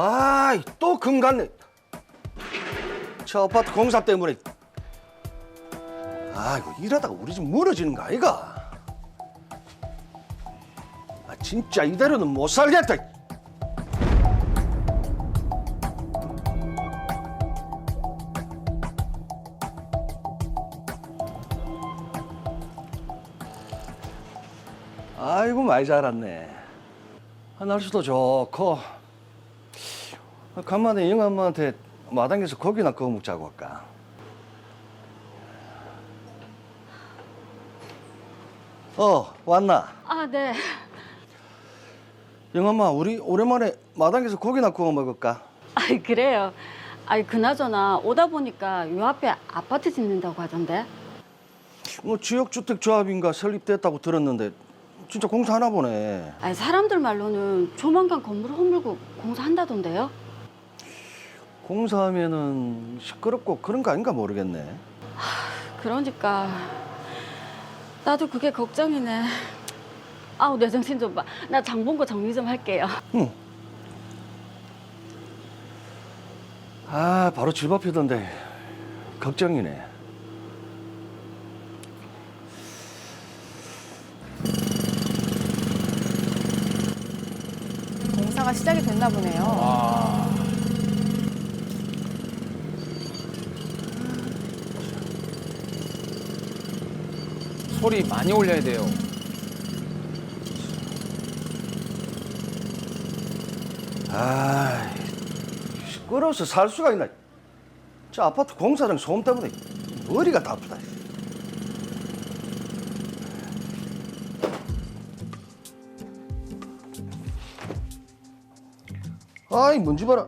아이, 또 금 갔네. 저 아파트 공사 때문에. 아이고, 이러다가 우리 집 무너지는 거 아이가? 아, 진짜 이대로는 못 살겠다. 아이고, 많이 자랐네. 날씨도 좋고. 간만에 영감한테 마당에서 고기나 구워 먹자고 할까? 왔나? 아, 네. 영감아, 우리 오랜만에 마당에서 고기나 구워 먹을까? 아이, 그래요. 아이, 그나저나 오다 보니까 요 앞에 아파트 짓는다고 하던데. 뭐 지역주택조합인가 설립됐다고 들었는데 진짜 공사하나 보네. 아이, 사람들 말로는 조만간 건물 허물고 공사한다던데요. 공사하면은 시끄럽고 그런 거 아닌가 모르겠네. 그러니까 나도 그게 걱정이네. 아우, 내 정신 좀 봐. 나 장 본 거 정리 좀 할게요. 응. 아, 바로 집 앞이던데 걱정이네. 공사가 시작이 됐나 보네요. 소리 많이 올려야 돼요. 아, 시끄러워서 살 수가 있나? 저 아파트 공사장 소음 때문에 머리가 다 아프다. 아이, 먼지 봐라.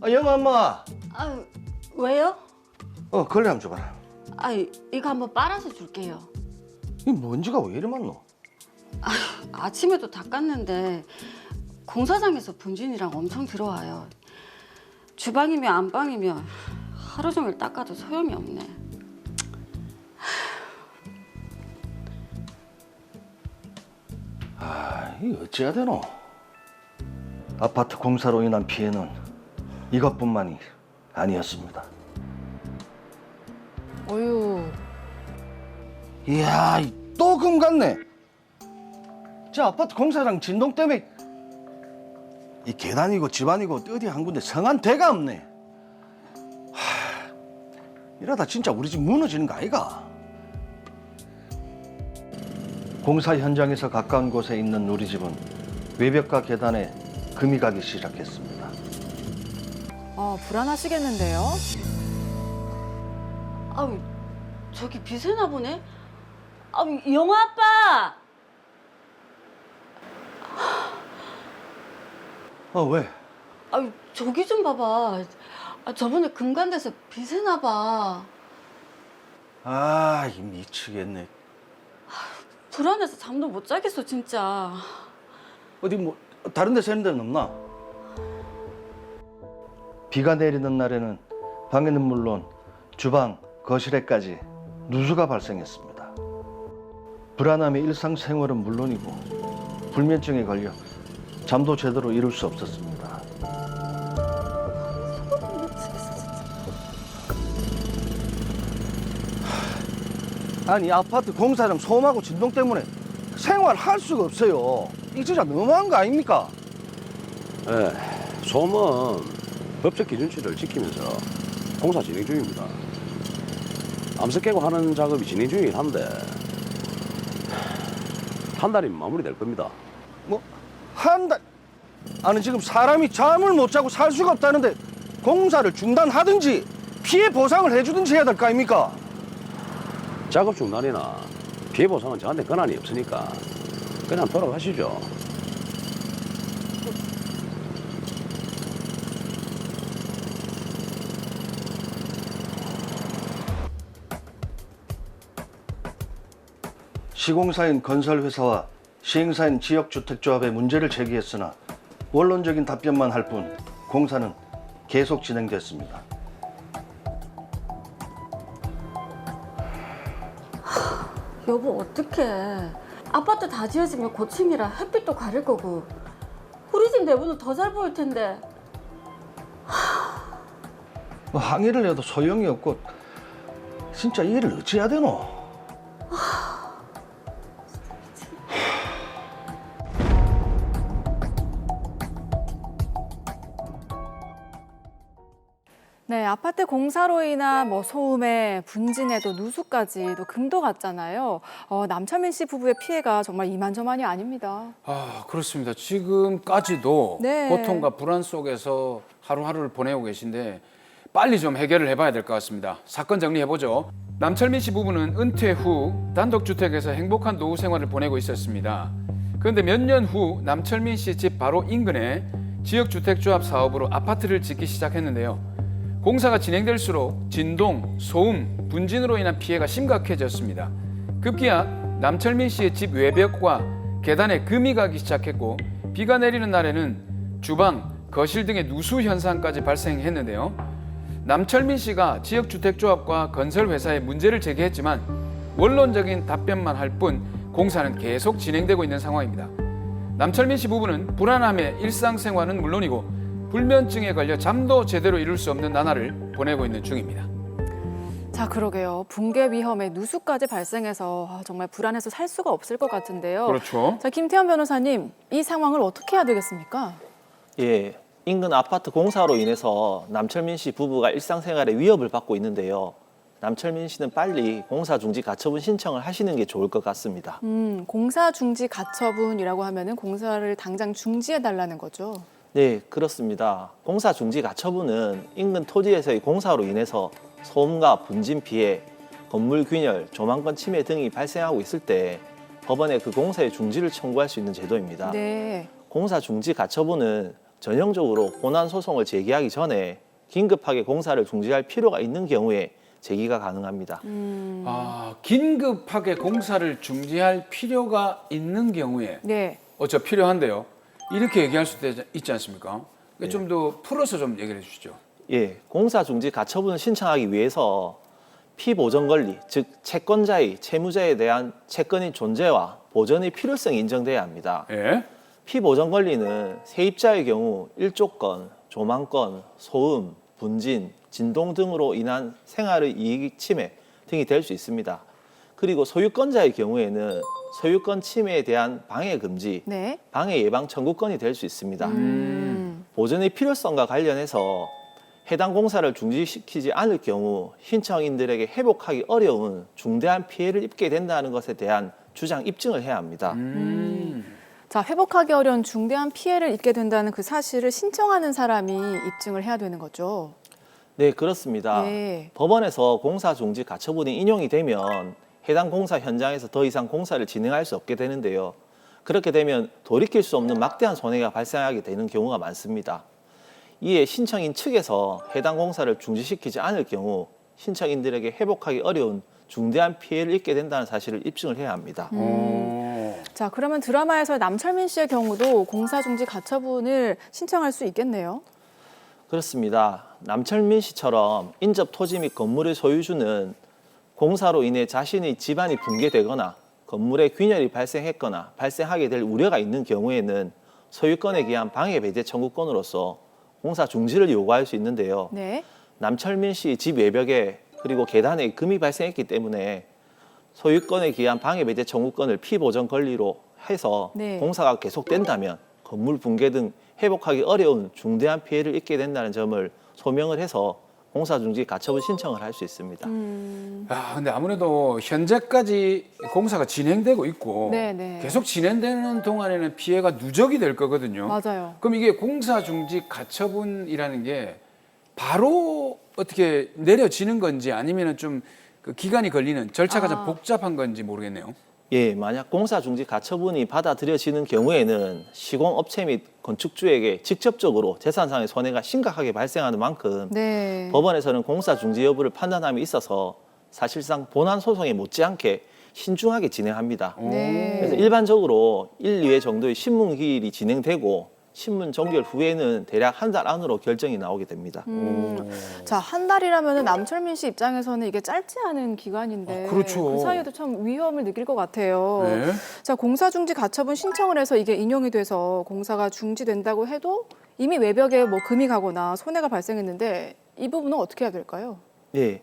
아, 영아 엄마. 아유, 왜요? 걸레 한번 줘봐라. 아이, 이거 한번 빨아서 줄게요. 이 먼지가 왜 이리 많노? 아침에도 닦았는데 공사장에서 분진이랑 엄청 들어와요. 주방이며 안방이며 하루 종일 닦아도 소용이 없네. 아, 이 어찌해야 되노? 아파트 공사로 인한 피해는 이것뿐만이 아니었습니다. 어휴, 이야, 또 금 갔네. 저 아파트 공사장 진동 때문에 이 계단이고 집안이고 어디 한 군데 성한 데가 없네. 이러다 진짜 우리 집 무너지는 거 아이가? 공사 현장에서 가까운 곳에 있는 우리 집은 외벽과 계단에 금이 가기 시작했습니다. 불안하시겠는데요? 아우, 저기 비세나 보네. 아우, 영화 아빠. 왜? 아우, 저기 좀 봐봐. 아, 저번에 금간돼서 비세나 봐. 아, 이 미치겠네. 불안해서 잠도 못 자겠어, 진짜. 어디 뭐 다른 데 새는 데는 없나? 비가 내리는 날에는 방에는 물론 주방, 거실에까지 누수가 발생했습니다. 불안함의 일상생활은 물론이고 불면증에 걸려 잠도 제대로 이룰 수 없었습니다. 아니, 아파트 공사장 소음하고 진동 때문에 생활할 수가 없어요. 이거 진짜 너무한 거 아닙니까? 네, 소음은 법적 기준치를 지키면서 공사 진행 중입니다. 암석 깨고 하는 작업이 진행 중이긴 한데 한 달이면 마무리될 겁니다. 뭐 한 달? 아니, 지금 사람이 잠을 못 자고 살 수가 없다는데 공사를 중단하든지 피해 보상을 해주든지 해야 될 거 아닙니까? 작업 중단이나 피해 보상은 저한테 권한이 없으니까 그냥 돌아가시죠. 시공사인 건설회사와 시행사인 지역주택조합에 문제를 제기했으나 원론적인 답변만 할 뿐 공사는 계속 진행됐습니다. 여보, 어떡해. 아파트 다 지어지면 고층이라 햇빛도 가릴 거고 우리 집 내부는 더 잘 보일 텐데 뭐 항의를 해도 소용이 없고 진짜 이 일을 어찌해야 되노? 네, 아파트 공사로 인한 뭐 소음에 분진에도 누수까지 또 금도 갔잖아요. 남철민 씨 부부의 피해가 정말 이만저만이 아닙니다. 아, 그렇습니다. 지금까지도 네. 고통과 불안 속에서 하루하루를 보내고 계신데 빨리 좀 해결을 해봐야 될 것 같습니다. 사건 정리해보죠. 남철민 씨 부부는 은퇴 후 단독주택에서 행복한 노후 생활을 보내고 있었습니다. 그런데 몇 년 후 남철민 씨 집 바로 인근에 지역주택조합 사업으로 아파트를 짓기 시작했는데요. 공사가 진행될수록 진동, 소음, 분진으로 인한 피해가 심각해졌습니다. 급기야 남철민 씨의 집 외벽과 계단에 금이 가기 시작했고 비가 내리는 날에는 주방, 거실 등의 누수 현상까지 발생했는데요. 남철민 씨가 지역주택조합과 건설회사에 문제를 제기했지만 원론적인 답변만 할 뿐 공사는 계속 진행되고 있는 상황입니다. 남철민 씨 부부는 불안함에 일상생활은 물론이고 불면증에 걸려 잠도 제대로 이룰 수 없는 나날을 보내고 있는 중입니다. 자, 그러게요. 붕괴 위험에 누수까지 발생해서 정말 불안해서 살 수가 없을 것 같은데요. 그렇죠. 자, 김태현 변호사님, 이 상황을 어떻게 해야 되겠습니까? 예, 인근 아파트 공사로 인해서 남철민 씨 부부가 일상생활에 위협을 받고 있는데요. 남철민 씨는 빨리 공사 중지 가처분 신청을 하시는 게 좋을 것 같습니다. 공사 중지 가처분이라고 하면은 공사를 당장 중지해 달라는 거죠. 네, 그렇습니다. 공사 중지 가처분은 인근 토지에서의 공사로 인해서 소음과 분진 피해, 건물 균열, 조망권 침해 등이 발생하고 있을 때 법원에 그 공사의 중지를 청구할 수 있는 제도입니다. 네. 공사 중지 가처분은 전형적으로 본안 소송을 제기하기 전에 긴급하게 공사를 중지할 필요가 있는 경우에 제기가 가능합니다. 아, 긴급하게 공사를 중지할 필요가 있는 경우에 네. 저 필요한데요. 이렇게 얘기할 수도 있지 않습니까? 네. 좀 더 풀어서 좀 얘기를 해주시죠. 예, 공사 중지 가처분을 신청하기 위해서 피보전 권리, 즉 채권자의 채무자에 대한 채권의 존재와 보전의 필요성이 인정돼야 합니다. 예? 피보전 권리는 세입자의 경우 일조권, 조망권, 소음, 분진, 진동 등으로 인한 생활의 이익 침해 등이 될 수 있습니다. 그리고 소유권자의 경우에는 소유권 침해에 대한 방해 금지, 네. 방해 예방 청구권이 될 수 있습니다. 보전의 필요성과 관련해서 해당 공사를 중지시키지 않을 경우 신청인들에게 회복하기 어려운 중대한 피해를 입게 된다는 것에 대한 주장 입증을 해야 합니다. 자, 회복하기 어려운 중대한 피해를 입게 된다는 그 사실을 신청하는 사람이 입증을 해야 되는 거죠. 네, 그렇습니다. 네. 법원에서 공사 중지 가처분이 인용이 되면 해당 공사 현장에서 더 이상 공사를 진행할 수 없게 되는데요. 그렇게 되면 돌이킬 수 없는 막대한 손해가 발생하게 되는 경우가 많습니다. 이에 신청인 측에서 해당 공사를 중지시키지 않을 경우 신청인들에게 회복하기 어려운 중대한 피해를 입게 된다는 사실을 입증을 해야 합니다. 자, 그러면 드라마에서 남철민 씨의 경우도 공사 중지 가처분을 신청할 수 있겠네요. 그렇습니다. 남철민 씨처럼 인접 토지 및 건물의 소유주는 공사로 인해 자신의 집안이 붕괴되거나 건물에 균열이 발생했거나 발생하게 될 우려가 있는 경우에는 소유권에 기한 방해 배제 청구권으로서 공사 중지를 요구할 수 있는데요. 네. 남철민 씨 집 외벽에 그리고 계단에 금이 발생했기 때문에 소유권에 기한 방해 배제 청구권을 피보전 권리로 해서 네. 공사가 계속된다면 건물 붕괴 등 회복하기 어려운 중대한 피해를 입게 된다는 점을 소명을 해서 공사 중지 가처분 신청을 할 수 있습니다. 아, 근데 아무래도 현재까지 공사가 진행되고 있고 네네. 계속 진행되는 동안에는 피해가 누적이 될 거거든요. 맞아요. 그럼 이게 공사 중지 가처분이라는 게 바로 어떻게 내려지는 건지 아니면은 좀 그 기간이 걸리는 절차가 좀 복잡한 건지 모르겠네요. 예, 만약 공사 중지 가처분이 받아들여지는 경우에는 시공업체 및 건축주에게 직접적으로 재산상의 손해가 심각하게 발생하는 만큼 네. 법원에서는 공사 중지 여부를 판단함에 있어서 사실상 본안 소송에 못지않게 신중하게 진행합니다. 네. 그래서 일반적으로 1, 2회 정도의 신문 기일이 진행되고 신문 종결 후에는 대략 한 달 안으로 결정이 나오게 됩니다. 자, 한 달이라면 남철민 씨 입장에서는 이게 짧지 않은 기간인데 그렇죠. 그 사이에도 참 위험을 느낄 것 같아요. 네. 자, 공사 중지 가처분 신청을 해서 이게 인용이 돼서 공사가 중지된다고 해도 이미 외벽에 뭐 금이 가거나 손해가 발생했는데 이 부분은 어떻게 해야 될까요? 예,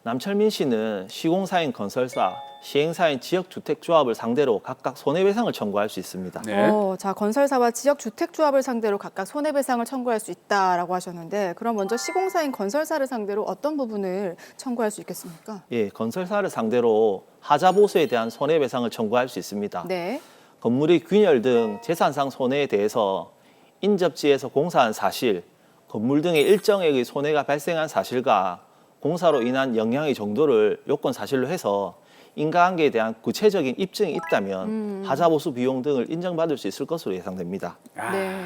남철민 씨는 시공사인 건설사, 시행사인 지역주택조합을 상대로 각각 손해배상을 청구할 수 있습니다. 네. 자, 건설사와 지역주택조합을 상대로 각각 손해배상을 청구할 수 있다라고 하셨는데 그럼 먼저 시공사인 건설사를 상대로 어떤 부분을 청구할 수 있겠습니까? 예, 건설사를 상대로 하자보수에 대한 손해배상을 청구할 수 있습니다. 네. 건물의 균열 등 재산상 손해에 대해서 인접지에서 공사한 사실, 건물 등의 일정액의 손해가 발생한 사실과 공사로 인한 영향의 정도를 요건 사실로 해서 인과관계에 대한 구체적인 입증이 있다면 하자보수 비용 등을 인정받을 수 있을 것으로 예상됩니다. 네.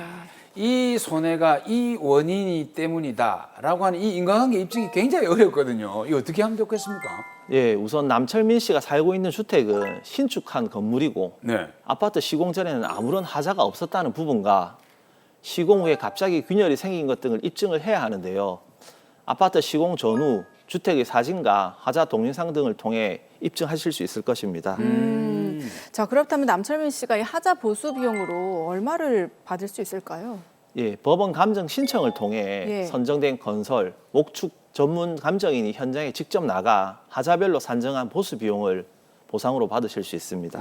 이 손해가 이 원인이 때문이다라고 하는 이 인과관계 입증이 굉장히 어렵거든요. 이거 어떻게 하면 좋겠습니까? 예, 우선 남철민 씨가 살고 있는 주택은 신축한 건물이고 네. 아파트 시공 전에는 아무런 하자가 없었다는 부분과 시공 후에 갑자기 균열이 생긴 것 등을 입증을 해야 하는데요. 아파트 시공 전후 주택의 사진과 하자 동영상 등을 통해 입증하실 수 있을 것입니다. 자, 그렇다면 남철민 씨가 이 하자 보수 비용으로 얼마를 받을 수 있을까요? 예, 법원 감정 신청을 통해 예. 선정된 건설, 목축 전문 감정인이 현장에 직접 나가 하자별로 산정한 보수 비용을 보상으로 받으실 수 있습니다.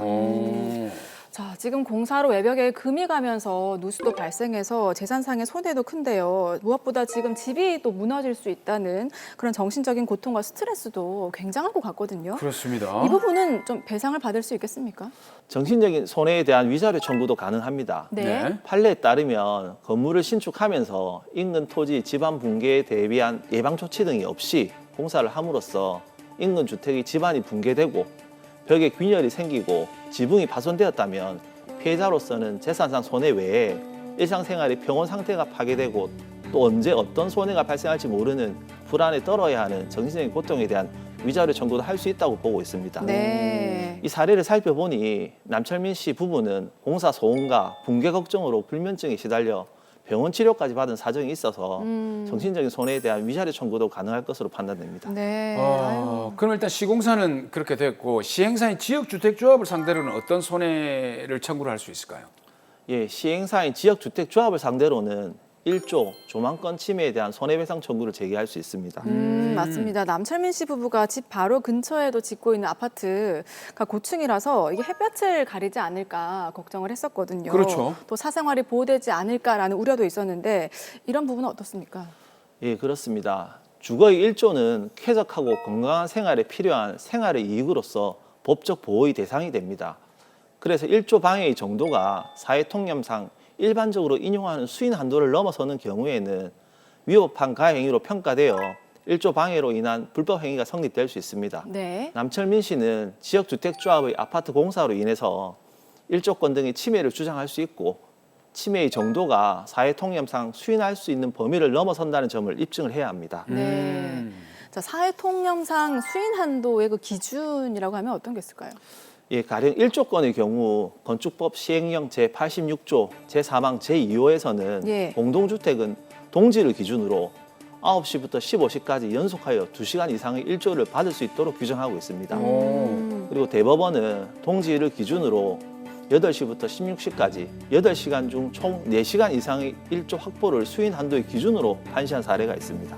자, 지금 공사로 외벽에 금이 가면서 누수도 발생해서 재산상의 손해도 큰데요. 무엇보다 지금 집이 또 무너질 수 있다는 그런 정신적인 고통과 스트레스도 굉장할 것 같거든요. 그렇습니다. 이 부분은 좀 배상을 받을 수 있겠습니까? 정신적인 손해에 대한 위자료 청구도 가능합니다. 네. 판례에 따르면 건물을 신축하면서 인근 토지 집안 붕괴에 대비한 예방 조치 등이 없이 공사를 함으로써 인근 주택의 집안이 붕괴되고 벽에 균열이 생기고 지붕이 파손되었다면 피해자로서는 재산상 손해 외에 일상생활의 평온 상태가 파괴되고 또 언제 어떤 손해가 발생할지 모르는 불안에 떨어야 하는 정신적인 고통에 대한 위자료 청구도 할 수 있다고 보고 있습니다. 네. 이 사례를 살펴보니 남철민 씨 부부는 공사 소음과 붕괴 걱정으로 불면증에 시달려 병원 치료까지 받은 사정이 있어서 정신적인 손해에 대한 위자료 청구도 가능할 것으로 판단됩니다. 네. 아유. 그럼 일단 시공사는 그렇게 됐고 시행사인 지역주택조합을 상대로는 어떤 손해를 청구를 할 수 있을까요? 예, 시행사인 지역주택조합을 상대로는 1조 조망권 침해에 대한 손해배상 청구를 제기할 수 있습니다. 맞습니다. 남철민 씨 부부가 집 바로 근처에도 짓고 있는 아파트가 고층이라서 이게 햇볕을 가리지 않을까 걱정을 했었거든요. 그렇죠. 또 사생활이 보호되지 않을까라는 우려도 있었는데 이런 부분은 어떻습니까? 예, 그렇습니다. 주거의 1조는 쾌적하고 건강한 생활에 필요한 생활의 이익으로서 법적 보호의 대상이 됩니다. 그래서 1조 방해의 정도가 사회통념상 일반적으로 인용하는 수인 한도를 넘어서는 경우에는 위법한 가해행위로 평가되어 1조 방해로 인한 불법 행위가 성립될 수 있습니다. 네. 남철민 씨는 지역주택조합의 아파트 공사로 인해서 1조권 등의 침해를 주장할 수 있고 침해의 정도가 사회통념상 수인할 수 있는 범위를 넘어선다는 점을 입증을 해야 합니다. 네. 자, 사회통념상 수인 한도의 그 기준이라고 하면 어떤 게 있을까요? 예, 가령 1조권의 경우 건축법 시행령 제86조 제4항 제2호에서는 예. 공동주택은 동지를 기준으로 9시부터 15시까지 연속하여 2시간 이상의 일조를 받을 수 있도록 규정하고 있습니다. 그리고 대법원은 동지를 기준으로 8시부터 16시까지 8시간 중 총 4시간 이상의 일조 확보를 수인 한도의 기준으로 판시한 사례가 있습니다.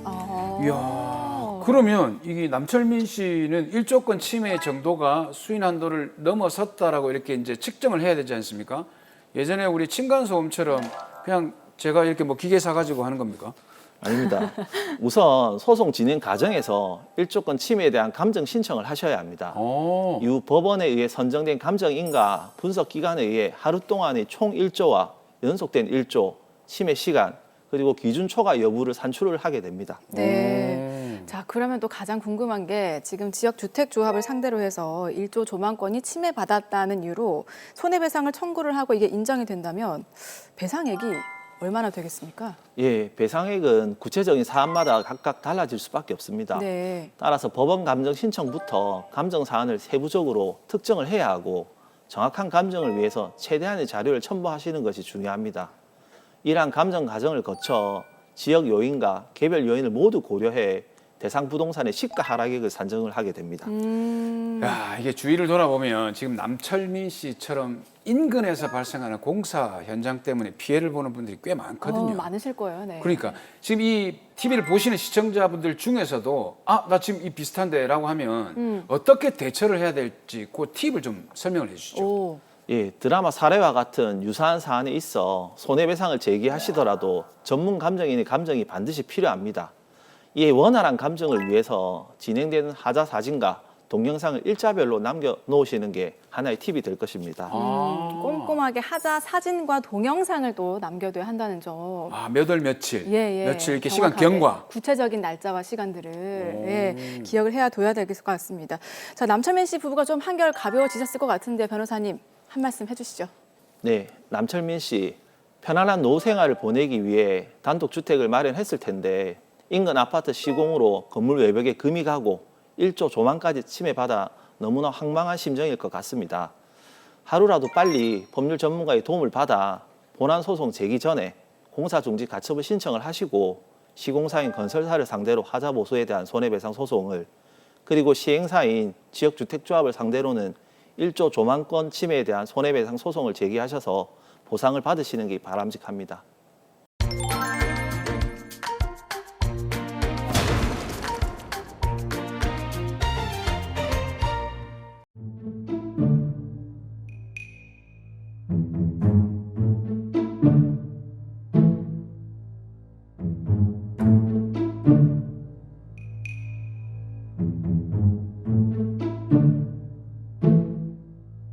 이야. 그러면 이게 남철민 씨는 일조권 침해 정도가 수인 한도를 넘어섰다라고 이렇게 이제 측정을 해야 되지 않습니까? 예전에 우리 층간소음처럼 그냥 제가 이렇게 뭐 기계 사가지고 하는 겁니까? 아닙니다. 우선 소송 진행 과정에서 일조권 침해에 대한 감정 신청을 하셔야 합니다. 이후 법원에 의해 선정된 감정인과 분석 기관에 의해 하루 동안의 총 일조와 연속된 일조, 침해 시간, 그리고 기준 초과 여부를 산출을 하게 됩니다. 네. 자, 그러면 또 가장 궁금한 게 지금 지역주택조합을 상대로 해서 1조 조망권이 침해받았다는 이유로 손해배상을 청구를 하고 이게 인정이 된다면 배상액이 얼마나 되겠습니까? 예, 배상액은 구체적인 사안마다 각각 달라질 수밖에 없습니다. 네. 따라서 법원 감정 신청부터 감정 사안을 세부적으로 특정을 해야 하고 정확한 감정을 위해서 최대한의 자료를 첨부하시는 것이 중요합니다. 이러한 감정 과정을 거쳐 지역 요인과 개별 요인을 모두 고려해 대상 부동산의 시가 하락액을 산정을 하게 됩니다. 야, 이게 주위를 돌아보면 지금 남철민 씨처럼 인근에서 발생하는 공사 현장 때문에 피해를 보는 분들이 꽤 많거든요. 많으실 거예요. 네. 그러니까 지금 이 TV를 보시는 시청자분들 중에서도 나 지금 이 비슷한데라고 하면 어떻게 대처를 해야 될지 그 팁을 좀 설명을 해주시죠. 오. 예, 드라마 사례와 같은 유사한 사안에 있어 손해배상을 제기하시더라도 전문 감정인의 감정이 반드시 필요합니다. 이에 원활한 감정을 위해서 진행되는 하자 사진과 동영상을 일자별로 남겨놓으시는 게 하나의 팁이 될 것입니다. 꼼꼼하게 하자 사진과 동영상을 또 남겨둬야 한다는 점. 몇 월 며칠, 며칠 이렇게 시간 정확하게 경과. 구체적인 날짜와 시간들을 기억을 해야 둬야 될 것 같습니다. 자, 남철민 씨 부부가 좀 한결 가벼워지셨을 것 같은데 변호사님 한 말씀 해주시죠. 네, 남철민 씨 편안한 노후 생활을 보내기 위해 단독주택을 마련했을 텐데 인근 아파트 시공으로 건물 외벽에 금이 가고 1조 조망까지 침해받아 너무나 황망한 심정일 것 같습니다. 하루라도 빨리 법률 전문가의 도움을 받아 본안 소송 제기 전에 공사 중지 가처분 신청을 하시고 시공사인 건설사를 상대로 하자 보수에 대한 손해배상 소송을, 그리고 시행사인 지역주택조합을 상대로는 1조 조망권 침해에 대한 손해배상 소송을 제기하셔서 보상을 받으시는 게 바람직합니다.